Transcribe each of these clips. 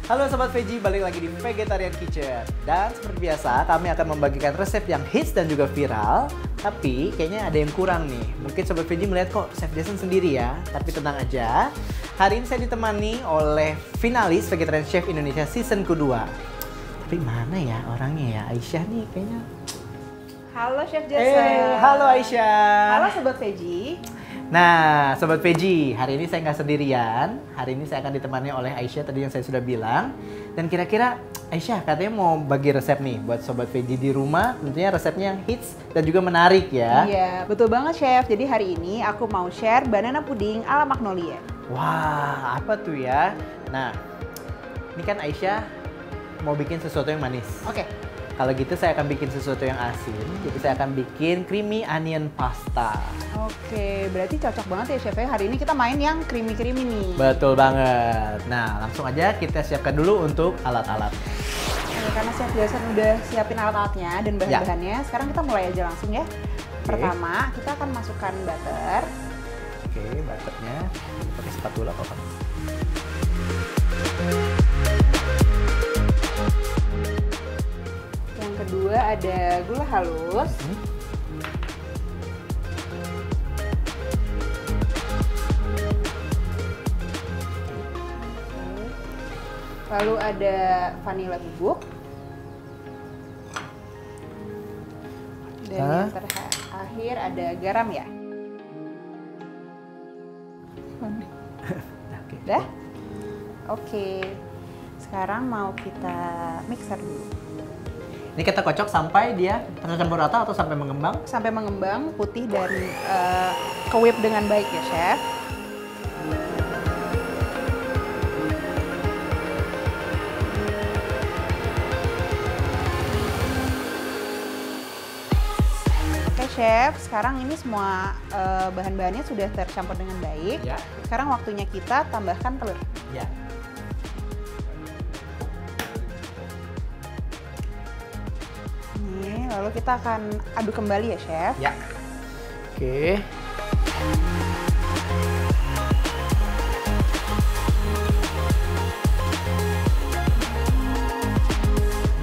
Halo Sobat Veggie, balik lagi di Vegetarian Kitchen. Dan seperti biasa, kami akan membagikan resep yang hits dan juga viral. Tapi kayaknya ada yang kurang nih. Mungkin Sobat Veggie melihat kok Chef Jason sendiri ya. Tapi tenang aja, hari ini saya ditemani oleh finalis Vegetarian Chef Indonesia season kedua. Tapi mana ya orangnya ya? Aisyah nih kayaknya. Halo Chef Jason. Halo Aisyah. Halo Sobat Veggie. Nah, Sobat Veggie, hari ini saya nggak sendirian. Hari ini saya akan ditemani oleh Aisyah, tadi yang saya sudah bilang. Dan kira-kira Aisyah katanya mau bagi resep nih buat Sobat Veggie di rumah. Tentunya resepnya yang hits dan juga menarik ya. Iya, betul banget Chef. Jadi hari ini aku mau share banana pudding ala Magnolia. Wah, apa tuh ya? Nah, ini kan Aisyah mau bikin sesuatu yang manis. Oke. Kalau gitu saya akan bikin sesuatu yang asin. Jadi saya akan bikin creamy onion pasta. Oke, berarti cocok banget ya Chef. Hari ini kita main yang creamy-creamy nih. Betul banget. Nah, langsung aja kita siapkan dulu untuk alat-alat. Karena Chef Jason udah siapin alat-alatnya dan bahan-bahannya, sekarang kita mulai aja langsung ya. Pertama, kita akan masukkan butter. Oke, butternya pakai spatula kok. Yang kedua ada gula halus. Lalu ada vanila bubuk. Dan yang terakhir ada garam ya. Udah? Oke. Sekarang mau kita mixer dulu. Ini kita kocok sampai dia tercampur rata atau sampai mengembang? Sampai mengembang, putih dan ke-whip dengan baik ya Chef. Oke Chef, sekarang ini semua bahan-bahannya sudah tercampur dengan baik. Ya. Sekarang waktunya kita tambahkan telur. Ya. Lalu kita akan aduk kembali ya Chef. Ya. Oke.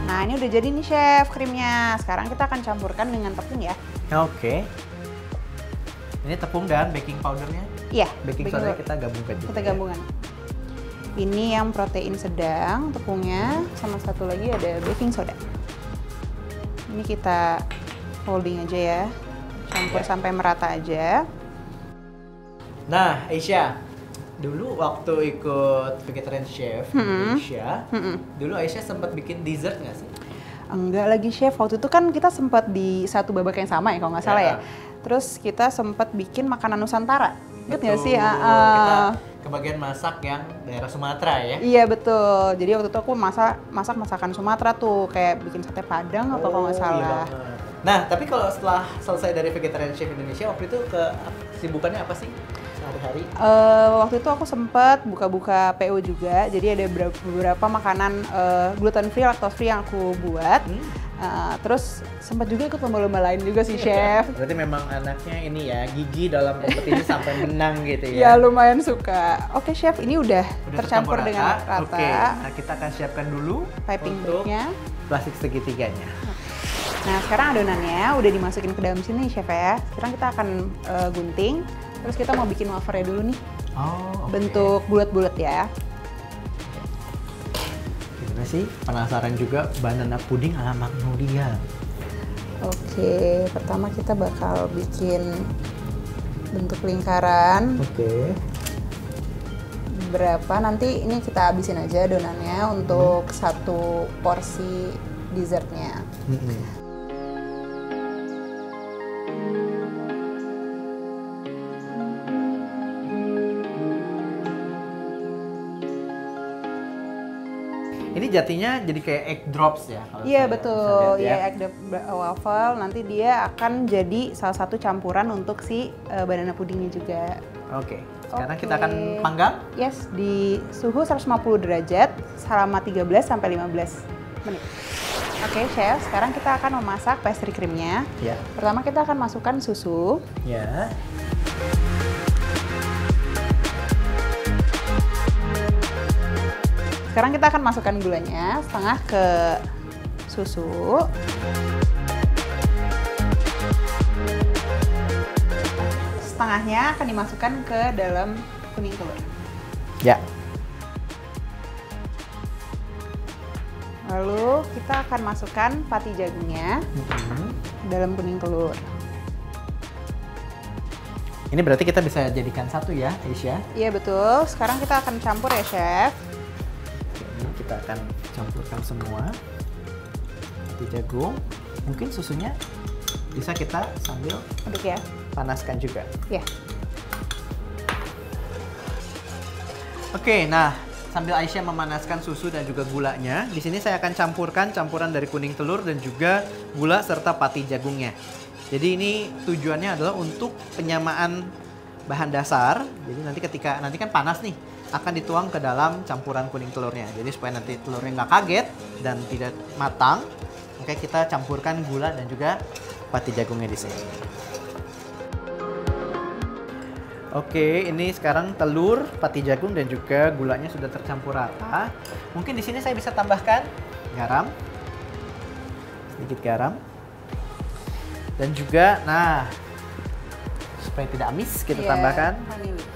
Nah ini udah jadi nih Chef krimnya. Sekarang kita akan campurkan dengan tepung ya. Oke. Ini tepung dan baking powdernya? Iya. Baking soda kita gabungkan juga. Kita gabungkan. Ini yang protein sedang tepungnya, sama satu lagi ada baking soda. Ini kita folding aja ya, campur sampai merata aja. Nah, Aisyah, dulu waktu ikut Vegetarian Chef Indonesia, dulu Aisyah sempat bikin dessert nggak sih? Enggak lagi Chef, waktu itu kan kita sempat di satu babak yang sama ya kalau nggak salah ya. Terus kita sempat bikin makanan Nusantara, ingat nggak sih? Kita kebagian masak yang daerah Sumatera ya? Iya betul, jadi waktu itu aku masak masakan Sumatera tuh, kayak bikin sate Padang atau kalau nggak salah. Iya. Nah, tapi kalau setelah selesai dari Vegetarian Chef Indonesia, waktu itu kesibukannya apa sih sehari-hari? Waktu itu aku sempat buka-buka PO juga, jadi ada beberapa makanan gluten free, lactose free yang aku buat. Terus sempat juga ikut lomba-lomba lain juga sih Chef. Berarti memang anaknya ini ya, gigi dalam kompetisi sampai menang gitu ya? Ya lumayan suka. Oke Chef, ini udah tercampur dengan rata. Oke, nah kita akan siapkan dulu piping untuk bagnya. plastik segitiganya. Nah sekarang adonannya udah dimasukin ke dalam sini Chef ya. Sekarang kita akan gunting. Terus kita mau bikin wafernya dulu nih. Oh, bentuk bulat-bulat ya. Gimana sih? Penasaran juga banana pudding ala Magnolia. Oke, pertama kita bakal bikin bentuk lingkaran. Oke. Berapa nanti ini kita habisin aja adonannya untuk satu porsi dessertnya. Ini jatinya jadi kayak egg drops ya? Iya betul, ya egg drop waffle. Nanti dia akan jadi salah satu campuran untuk si banana pudingnya juga. Oke, sekarang kita akan panggang? Yes, di suhu 150 derajat selama 13 sampai 15 menit. Oke, Chef, sekarang kita akan memasak pastry creamnya. Ya. Pertama kita akan masukkan susu. Ya. Sekarang kita akan masukkan gulanya setengah ke susu. Setengahnya akan dimasukkan ke dalam kuning telur. Ya. Lalu kita akan masukkan pati jagungnya dalam kuning telur. Ini berarti kita bisa jadikan satu ya, Aisyah? Iya betul. Sekarang kita akan campur ya, Chef. Oke, ini kita akan campurkan semua. Pati jagung. Mungkin susunya bisa kita sambil Aduk ya. panaskan juga. Ya. Oke, nah sambil Aisyah memanaskan susu dan juga gulanya, di sini saya akan campurkan campuran dari kuning telur dan juga gula serta pati jagungnya. Jadi ini tujuannya adalah untuk penyamaan bahan dasar. Jadi nanti kan panas nih, akan dituang ke dalam campuran kuning telurnya. Jadi supaya nanti telurnya nggak kaget dan tidak matang, maka kita campurkan gula dan juga pati jagungnya di sini. Oke, ini sekarang telur, pati jagung dan juga gulanya sudah tercampur rata. Mungkin di sini saya bisa tambahkan garam, sedikit garam, dan juga, nah, supaya tidak amis kita tambahkan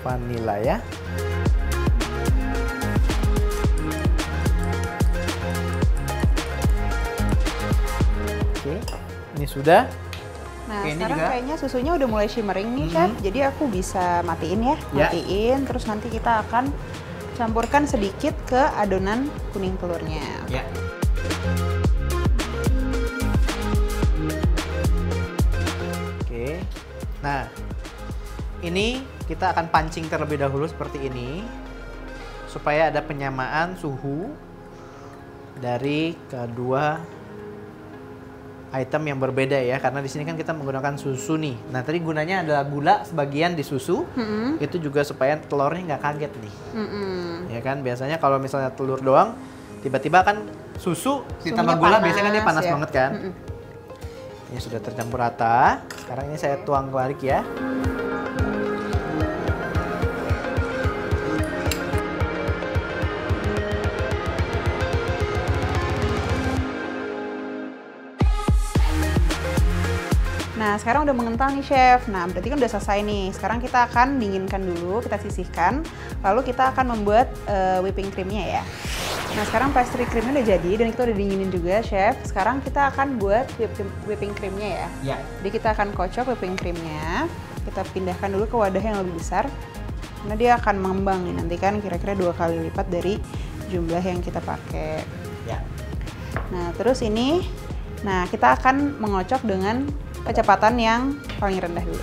vanila ya. Oke, ini sudah. Nah, oke, sekarang juga kayaknya susunya udah mulai shimmering nih, Chef. Jadi aku bisa matiin ya, matiin. Terus nanti kita akan campurkan sedikit ke adonan kuning telurnya. Ya. Oke, nah ini kita akan pancing terlebih dahulu seperti ini supaya ada penyamaan suhu dari kedua item yang berbeda ya, karena di sini kan kita menggunakan susu nih. Nah tadi gunanya adalah gula sebagian di susu, itu juga supaya telurnya nggak kaget nih. Ya kan biasanya kalau misalnya telur doang, tiba-tiba kan susu ditambah gula biasanya kan dia panas banget kan. Ini sudah tercampur rata. Sekarang ini saya tuang balik ya. Nah, sekarang udah mengental nih, Chef. Nah, berarti kan udah selesai nih. Sekarang kita akan dinginkan dulu, kita sisihkan. Lalu kita akan membuat whipping creamnya ya. Nah, sekarang pastry creamnya udah jadi dan kita udah dinginin juga, Chef. Sekarang kita akan buat whipping creamnya ya. Ya. Jadi kita akan kocok whipping creamnya. Kita pindahkan dulu ke wadah yang lebih besar. Karena dia akan mengembang nih. Nanti kan kira-kira 2 kali lipat dari jumlah yang kita pakai. Ya. Nah, terus ini, nah kita akan mengocok dengan kecepatan yang paling rendah dulu.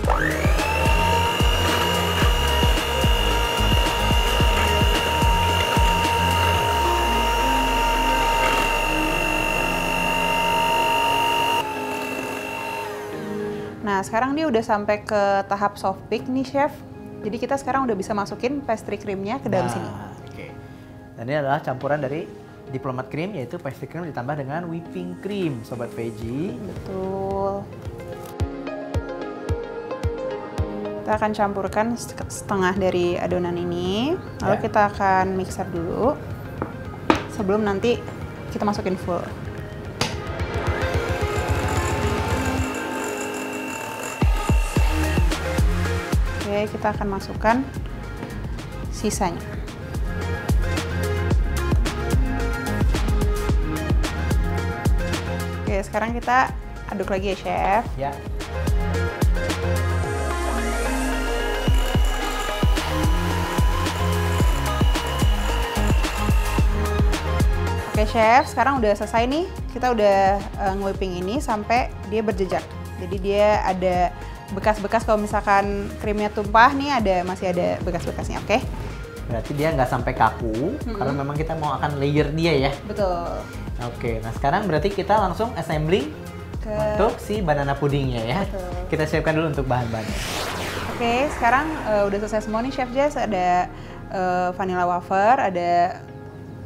Nah, sekarang dia udah sampai ke tahap soft peak nih, Chef. Jadi kita sekarang udah bisa masukin pastry creamnya ke dalam sini. Oke. Dan ini adalah campuran dari Diplomat Cream, yaitu pastry cream ditambah dengan whipping cream, Sobat Veggie. Betul. Kita akan campurkan setengah dari adonan ini, lalu kita akan mixer dulu sebelum nanti kita masukin full. Oke, kita akan masukkan sisanya. Oke, sekarang kita aduk lagi ya, Chef. Ya. Oke, Chef, sekarang udah selesai nih. Kita udah nge-whipping ini sampai dia berjejak. Jadi dia ada bekas-bekas kalau misalkan krimnya tumpah nih, masih ada bekas-bekasnya, oke? Berarti dia nggak sampai kaku, karena memang kita mau akan layer dia ya. Betul. Oke, nah sekarang berarti kita langsung assembling untuk si banana pudingnya ya. Betul. Kita siapkan dulu untuk bahan-bahannya. Oke, sekarang udah selesai semua nih, Chef Jess. Ada vanilla wafer, ada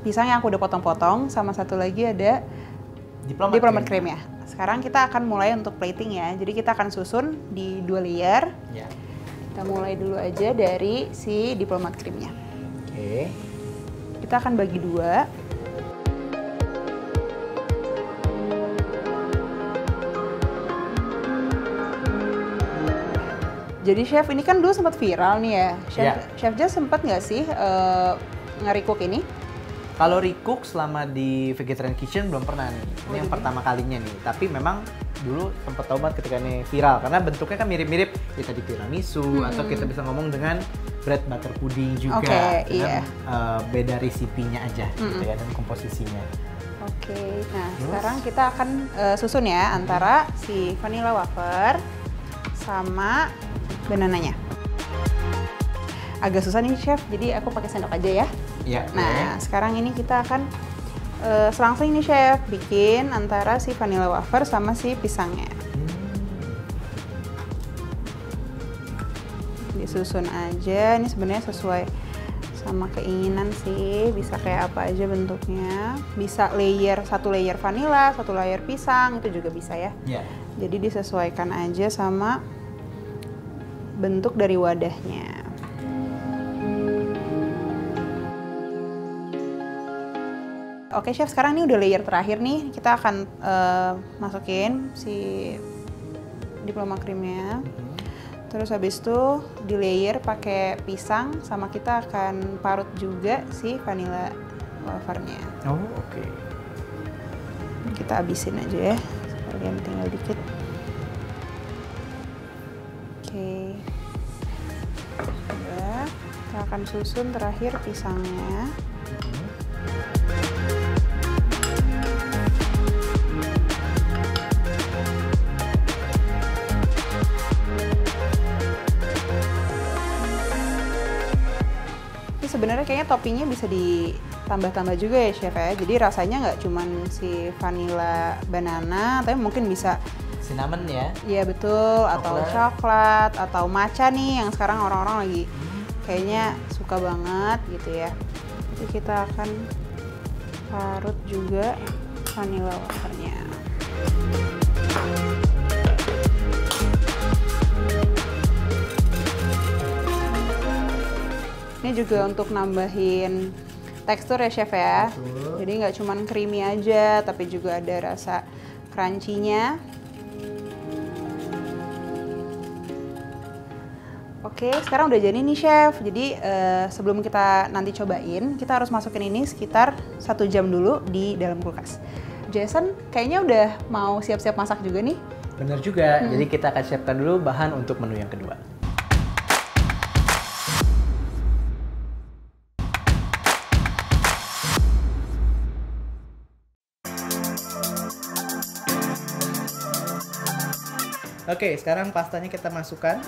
pisang yang aku udah potong-potong, sama satu lagi ada diplomat cream ya. Sekarang kita akan mulai untuk plating ya. Jadi kita akan susun di 2 layer. Ya. Kita mulai dulu aja dari si diplomat creamnya. Oke. Kita kita akan bagi dua. Jadi chef, ini kan dulu sempat viral nih ya. Chef Jas sempat nggak sih nge-recook ini? Kalau recook selama di Vegetarian Kitchen belum pernah nih. Ini yang pertama kalinya nih. Tapi memang dulu sempat tahu banget ketika ini viral karena bentuknya kan mirip-mirip ya tadi tiramisu atau kita bisa ngomong dengan bread butter pudding juga dengan beda resipinya aja gitu ya dan komposisinya. Oke, nah sekarang kita akan susun ya antara si vanilla wafer sama banananya. Agak susah nih chef, jadi aku pakai sendok aja ya. Iya. Nah, sekarang ini kita akan selang-seling nih chef bikin antara si vanilla wafer sama si pisangnya. Disusun aja, ini sebenarnya sesuai sama keinginan sih, bisa kayak apa aja bentuknya. Bisa satu layer vanilla, satu layer pisang, itu juga bisa ya. Iya. Jadi disesuaikan aja sama bentuk dari wadahnya. Oke chef, sekarang ini udah layer terakhir nih. Kita akan masukin si diploma creamnya. Terus habis itu di layer pakai pisang, sama kita akan parut juga si vanilla wafernya. Oh, oke. Kita habisin aja ya, sekalian tinggal dikit. Oke. Udah, kita akan susun terakhir pisangnya. Sebenarnya kayaknya toppingnya bisa ditambah-tambah juga ya chef ya. Jadi rasanya nggak cuman si vanilla banana, tapi mungkin bisa cinnamon ya. Iya betul, atau coklat, atau matcha nih yang sekarang orang-orang lagi kayaknya suka banget gitu ya. Jadi kita akan parut juga vanilla wafernya. Ini juga untuk nambahin tekstur ya chef ya. Betul. Jadi nggak cuman creamy aja, tapi juga ada rasa crunchy-nya. Oke, sekarang udah jadi nih chef. Jadi sebelum kita nanti cobain, kita harus masukin ini sekitar 1 jam dulu di dalam kulkas. Jason kayaknya udah mau siap-siap masak juga nih. Bener juga, jadi kita akan siapkan dulu bahan untuk menu yang kedua. Oke, sekarang pastanya kita masukkan.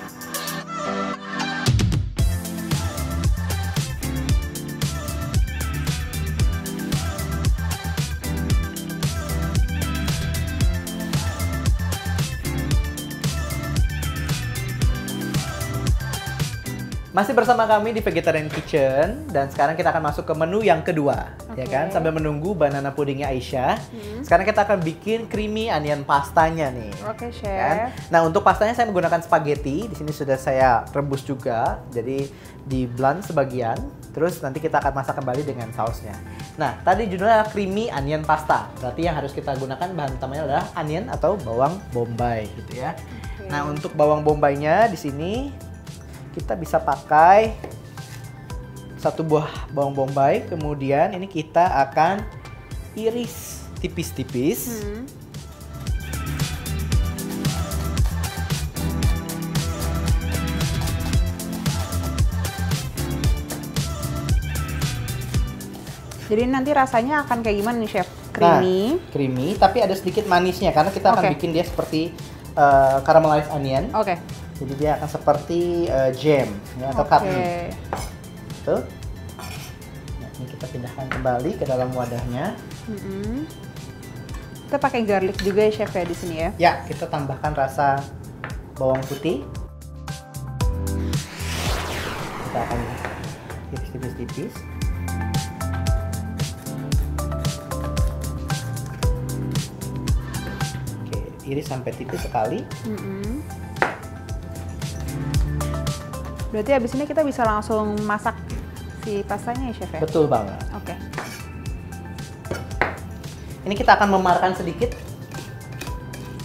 Masih bersama kami di Vegetarian Kitchen dan sekarang kita akan masuk ke menu yang kedua, ya kan? Sambil menunggu banana pudingnya Aisyah. Sekarang kita akan bikin creamy onion pastanya nih. Oke, chef. Kan? Nah, untuk pastanya saya menggunakan spaghetti. Di sini sudah saya rebus juga. Jadi di blend sebagian, terus nanti kita akan masak kembali dengan sausnya. Nah, tadi judulnya creamy onion pasta. Berarti yang harus kita gunakan bahan utamanya adalah onion atau bawang bombay gitu ya. Nah, untuk bawang bombaynya di sini kita bisa pakai 1 buah bawang bombay, kemudian ini kita akan iris tipis-tipis. Jadi nanti rasanya akan kayak gimana nih chef? Creamy. Nah, creamy, tapi ada sedikit manisnya karena kita akan bikin dia seperti caramelized onion. Oke. Jadi dia akan seperti jam ya, atau cutney. Tuh. Nah, ini kita pindahkan kembali ke dalam wadahnya. Kita pakai garlic juga ya chef ya di sini ya? Ya, kita tambahkan rasa bawang putih. Kita akan iris tipis-tipis. Oke, iris sampai tipis sekali. Berarti abis ini kita bisa langsung masak si pastanya ya chef ya? Betul banget. Oke. Ini kita akan memarkan sedikit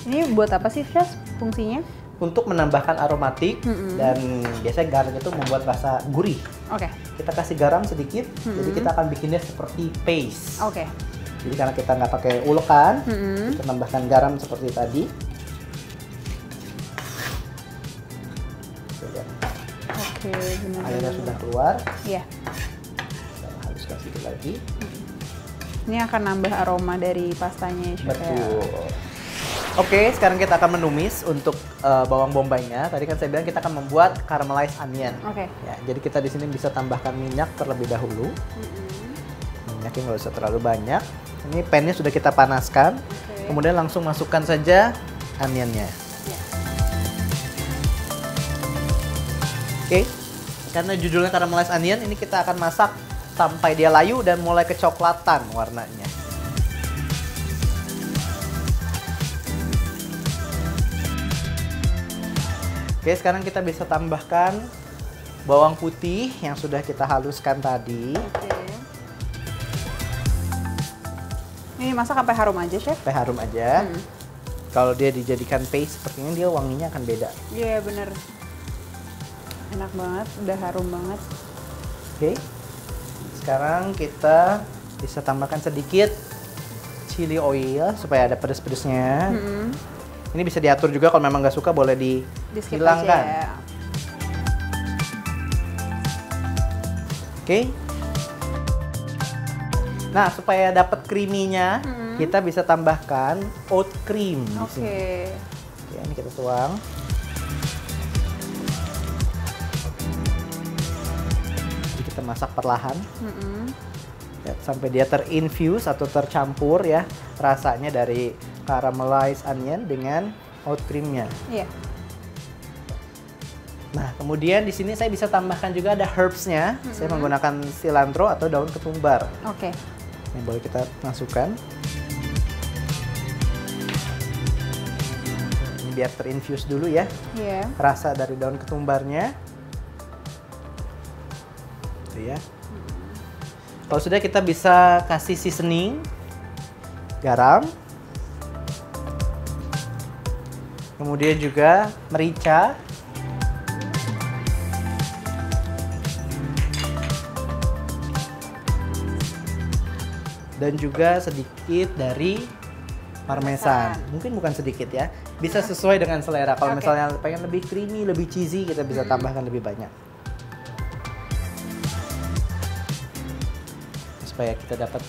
Ini buat apa sih, Chef? Fungsinya? untuk menambahkan aromatik dan biasanya garam itu membuat rasa gurih. Oke. Kita kasih garam sedikit, jadi kita akan bikinnya seperti paste. Oke. Jadi karena kita nggak pakai ulekan, kita tambahkan garam seperti tadi. Lihat. Oke, benar. Airnya sudah keluar. Iya. Kita haluskan sedikit lagi. Ini akan nambah aroma dari pastanya, Chef. Betul. Oke, sekarang kita akan menumis untuk bawang bombaynya. Tadi kan saya bilang kita akan membuat caramelized onion. Oke. Ya, jadi kita di sini bisa tambahkan minyak terlebih dahulu. Minyaknya nggak usah terlalu banyak. Ini pannya sudah kita panaskan. Kemudian langsung masukkan saja onionnya. Oke, karena judulnya caramelized onion, ini kita akan masak sampai dia layu dan mulai kecoklatan warnanya. Oke, sekarang kita bisa tambahkan bawang putih yang sudah kita haluskan tadi. Oke. Ini masak sampai harum aja, Chef? Sampai harum aja. Kalau dia dijadikan paste seperti ini, dia wanginya akan beda. Iya, bener. Enak banget, udah harum banget. Oke, sekarang kita bisa tambahkan sedikit chili oil supaya ada pedes-pedesnya. Ini bisa diatur juga, kalau memang nggak suka boleh Di-skip dihilangkan. aja ya. Oke. Nah, supaya dapat creamy-nya, kita bisa tambahkan oat cream di sini. Oke, ini kita tuang. Jadi kita masak perlahan. Ya, sampai dia terinfuse atau tercampur ya rasanya dari caramelized onion dengan oat cream-nya. Iya. Nah, kemudian di sini saya bisa tambahkan juga ada herbs-nya. Saya menggunakan cilantro atau daun ketumbar. Oke. Yang boleh kita masukkan. Ini biar terinfuse dulu ya. Iya. Rasa dari daun ketumbarnya. Tuh ya. Kalau sudah, kita bisa kasih seasoning. Garam. Kemudian juga merica. Dan juga sedikit dari parmesan. Mungkin bukan sedikit ya. Bisa sesuai dengan selera. Kalau misalnya pengen lebih creamy, lebih cheesy, kita bisa tambahkan lebih banyak. Supaya kita dapat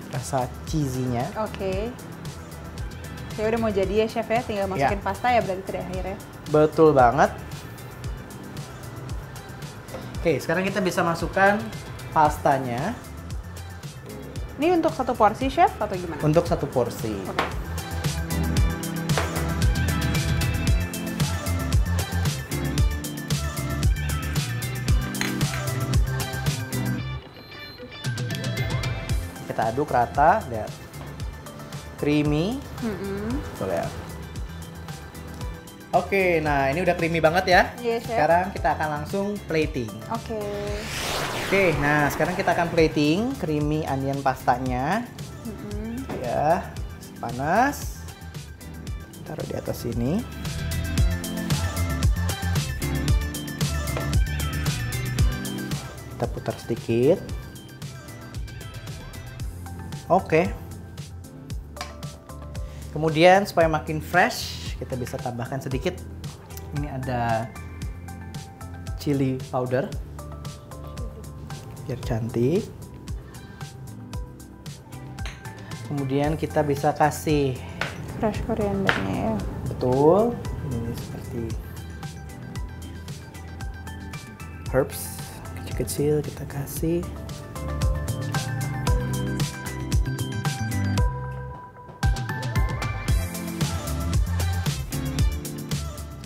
rasa cheesy-nya. Oke. Ya udah mau jadi ya, Chef ya, tinggal masukin pasta ya berarti terakhir ya. Betul banget. Oke, sekarang kita bisa masukkan pastanya. Ini untuk satu porsi, Chef, atau gimana? Untuk satu porsi. Oke. Kita aduk rata, lihat. Creamy. Tuh, lihat. Oke, nah ini udah creamy banget ya. Iya, Chef. Sekarang kita akan langsung plating. Oke. Oke, nah sekarang kita akan plating creamy onion pastanya. Ya, panas. Taruh di atas sini. Kita putar sedikit. Oke. Kemudian supaya makin fresh, kita bisa tambahkan sedikit. Ini ada chili powder. Biar cantik. Kemudian kita bisa kasih Fresh koriandernya ya. betul, ini seperti herbs kecil-kecil kita kasih.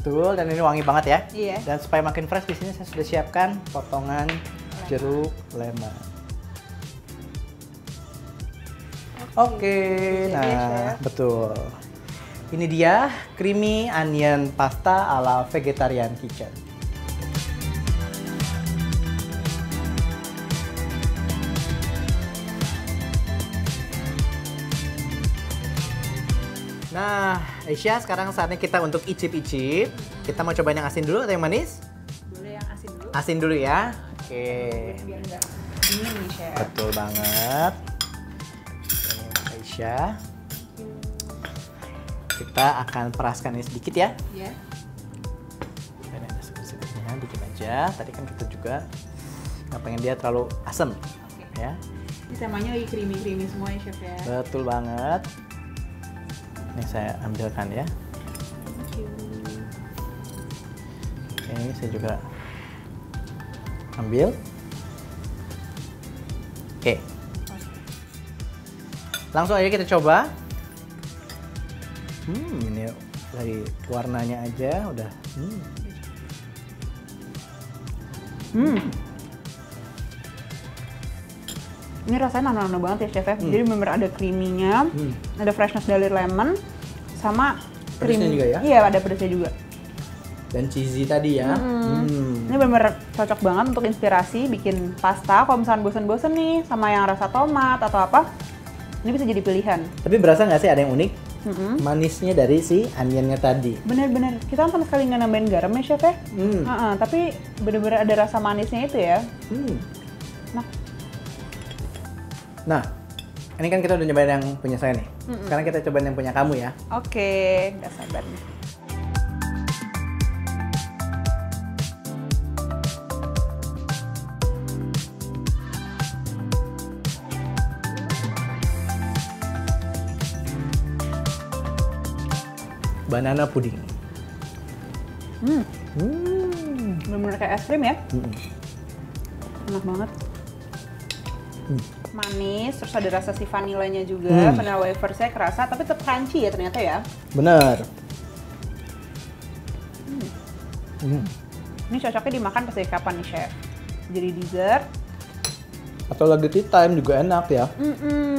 Betul, dan ini wangi banget ya. Iya. Dan supaya makin fresh, di sini saya sudah siapkan potongan jeruk lemon. Oke, nah betul. Ini dia creamy onion pasta ala vegetarian kitchen. Nah, Aisyah, sekarang saatnya kita untuk icip-icip. Kita mau cobain yang asin dulu atau yang manis? Boleh yang asin dulu. Asin dulu ya. Oke. Biar nggak dingin nih, Chef. Betul banget. Ini untuk Aisyah. Kita akan peraskan ini sedikit ya. Ya. Dan ada sedikit-sedikitnya, dikit aja. Tadi kan kita juga nggak pengen dia terlalu asam. Oke. Ya. Ini temanya lagi creamy-creamy semua ya, Chef ya. Betul banget. Ini saya ambilkan ya. Oke, ini saya juga ambil. Oke. Langsung aja kita coba. Ini dari warnanya aja udah. Ini rasanya nano-nano banget ya, Chef ya. Jadi bener ada creamy-nya, ada freshness dari lemon, sama Pedasnya juga ya? Iya, ada pedasnya juga. Dan cheesy tadi ya. Ini bener-bener cocok banget untuk inspirasi bikin pasta. Kalau misalnya bosen-bosen nih sama yang rasa tomat atau apa, ini bisa jadi pilihan. Tapi berasa nggak sih ada yang unik? Manisnya dari si onionnya tadi. Bener-bener, kita kan sama sekali nggak nambahin garam ya, Chef ya. Tapi bener-bener ada rasa manisnya itu ya. Nah, ini kan kita udah nyobain yang punya saya nih. Sekarang kita cobain yang punya kamu ya. Oke, nggak sabar nih. Banana pudding. Bener-bener kayak es krim ya. Enak banget. Manis, terus ada rasa si vanilanya juga, vanilla wafersnya kerasa, tapi tetap crunchy ya ternyata ya. Bener. Ini cocoknya dimakan pas dari kapan nih, Chef? Jadi dessert. Atau lagi tea time juga enak ya.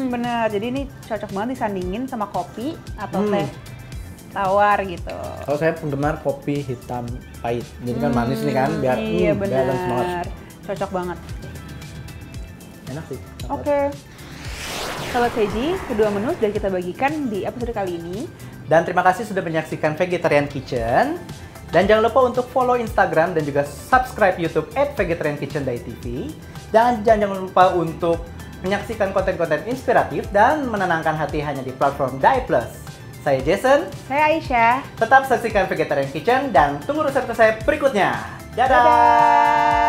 Bener, jadi ini cocok banget disandingin sama kopi atau teh tawar gitu. Kalau saya penggemar kopi hitam pahit, jadi kan manis nih kan, biar iya balance banget. bener, cocok banget. Enak sih. Oke. Sobat Veggie, kedua menu sudah kita bagikan di episode kali ini. Dan terima kasih sudah menyaksikan Vegetarian Kitchen. Dan jangan lupa untuk follow Instagram dan juga subscribe YouTube @vegetariankitchen.tv. Jangan lupa untuk menyaksikan konten-konten inspiratif dan menenangkan hati hanya di platform Dai Plus. Saya Jason. Saya Aisyah. Tetap saksikan Vegetarian Kitchen dan tunggu resep-resep berikutnya. Dadah! Dadah!